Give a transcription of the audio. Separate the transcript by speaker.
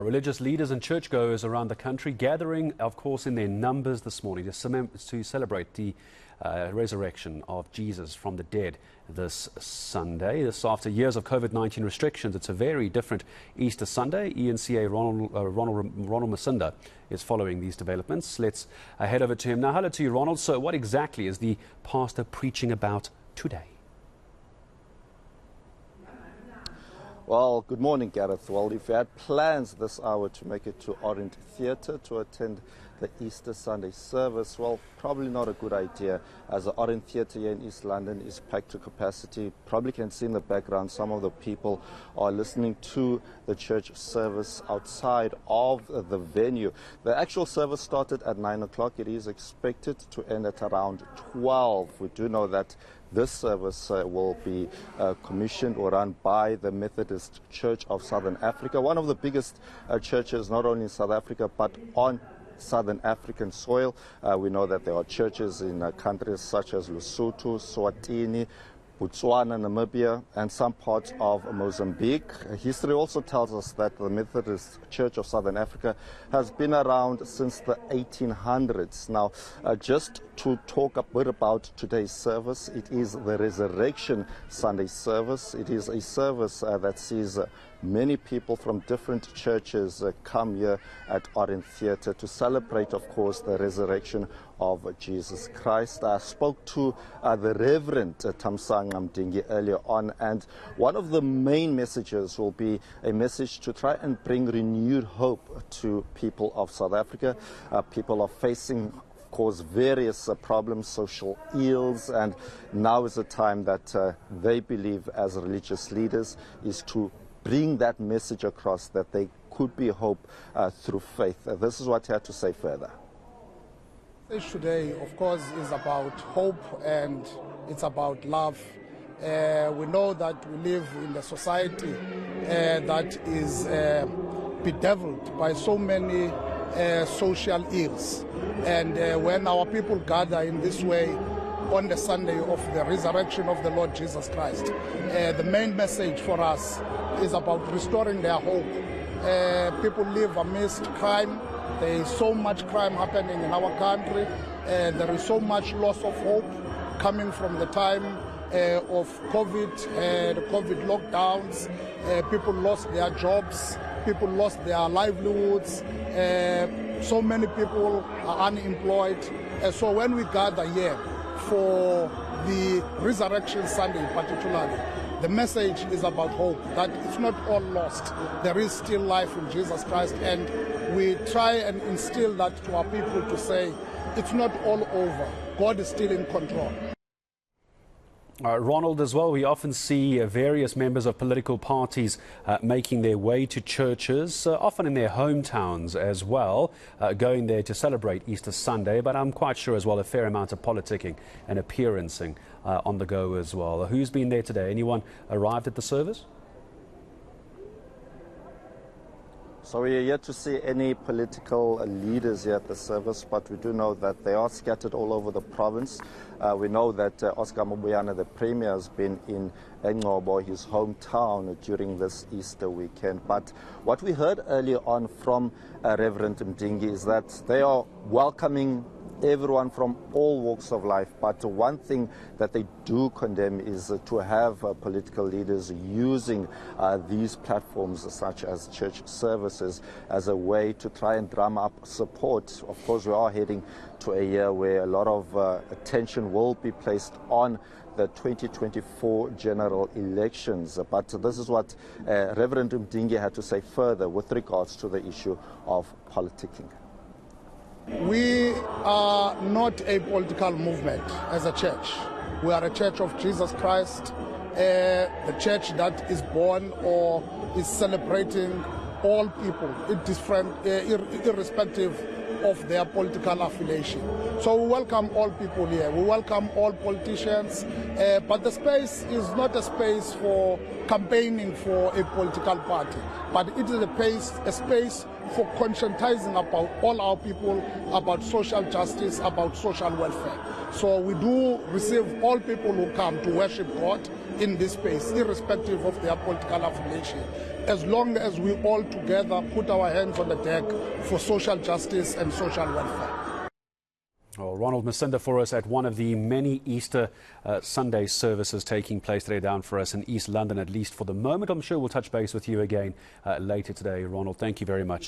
Speaker 1: Religious leaders and churchgoers around the country gathering, of course, in their numbers this morning to celebrate the resurrection of Jesus from the dead this Sunday. This after years of COVID-19 restrictions. It's a very different Easter Sunday. eNCA Ronald Masinda is following these developments. Let's head over to him now. Hello to you, Ronald. So what exactly is the pastor preaching about today?
Speaker 2: Well, good morning, Gareth. Well, if you had plans this hour to make it to Orient Theatre to attend the Easter Sunday service, well, probably not a good idea, as the Orient Theatre here in East London is packed to capacity. Probably can see in the background some of the people are listening to the church service outside of the venue. The actual service started at 9 o'clock. It is expected to end at around 12. We do know that this service will be commissioned or run by the Methodist Church of Southern Africa, one of the biggest churches not only in South Africa but on Southern African soil. We know that there are churches in countries such as Lesotho, Swatini, Botswana, Namibia, and some parts of Mozambique. History also tells us that the Methodist Church of Southern Africa has been around since the 1800s. Now, just to talk a bit about today's service, it is the Resurrection Sunday service. It is a service that sees many people from different churches come here at Orient Theatre to celebrate, of course, the resurrection of Jesus Christ. I spoke to the Reverend Thamsanqa Mdingi earlier on, and one of the main messages will be a message to try and bring renewed hope to people of South Africa. People are facing, of course, various problems, social ills, and now is the time that they believe as religious leaders is to bring that message across that there could be hope through faith. This is what he had to say further.
Speaker 3: Today, of course, is about hope and it's about love. We know that we live in a society that is bedeviled by so many social ills. And when our people gather in this way on the Sunday of the resurrection of the Lord Jesus Christ, the main message for us is about restoring their hope. People live amidst crime. There is so much crime happening in our country. There is so much loss of hope coming from the time of COVID, the COVID lockdowns. People lost their jobs. People lost their livelihoods. So many people are unemployed. So when we gather here for the Resurrection Sunday particularly, the message is about hope, that it's not all lost. There is still life in Jesus Christ, and we try and instill that to our people to say it's not all over. God is still in control.
Speaker 1: Ronald, as well, we often see various members of political parties making their way to churches, often in their hometowns as well, going there to celebrate Easter Sunday. But I'm quite sure as well a fair amount of politicking and appearancing on the go as well. Who's been there today? Anyone arrived at the service?
Speaker 2: So we are yet to see any political leaders here at the service, but we do know that they are scattered all over the province. We know that Oscar Mobuyana, the Premier, has been in eNCA, his hometown, during this Easter weekend. But what we heard earlier on from Reverend Mdingi is that they are welcoming everyone from all walks of life, but one thing that they do condemn is to have political leaders using these platforms such as church services as a way to try and drum up support. Of course, we are heading to a year where a lot of attention will be placed on the 2024 general elections. But this is what Reverend Mdingi had to say further with regards to the issue of politicking.
Speaker 3: We are not a political movement as a church. We are a church of Jesus Christ, the church that is born or is celebrating all people, irrespective of their political affiliation. So we welcome all people here. We welcome all politicians, but the space is not a space for campaigning for a political party, but it is a space for conscientizing about all our people, about social justice, about social welfare. So we do receive all people who come to worship God in this space, irrespective of their political affiliation, as long as we all together put our hands on the deck for social justice and social welfare.
Speaker 1: Well, Ronald Masinda for us at one of the many Easter Sunday services taking place today down for us in East London, at least for the moment. I'm sure we'll touch base with you again later today. Ronald, thank you very much.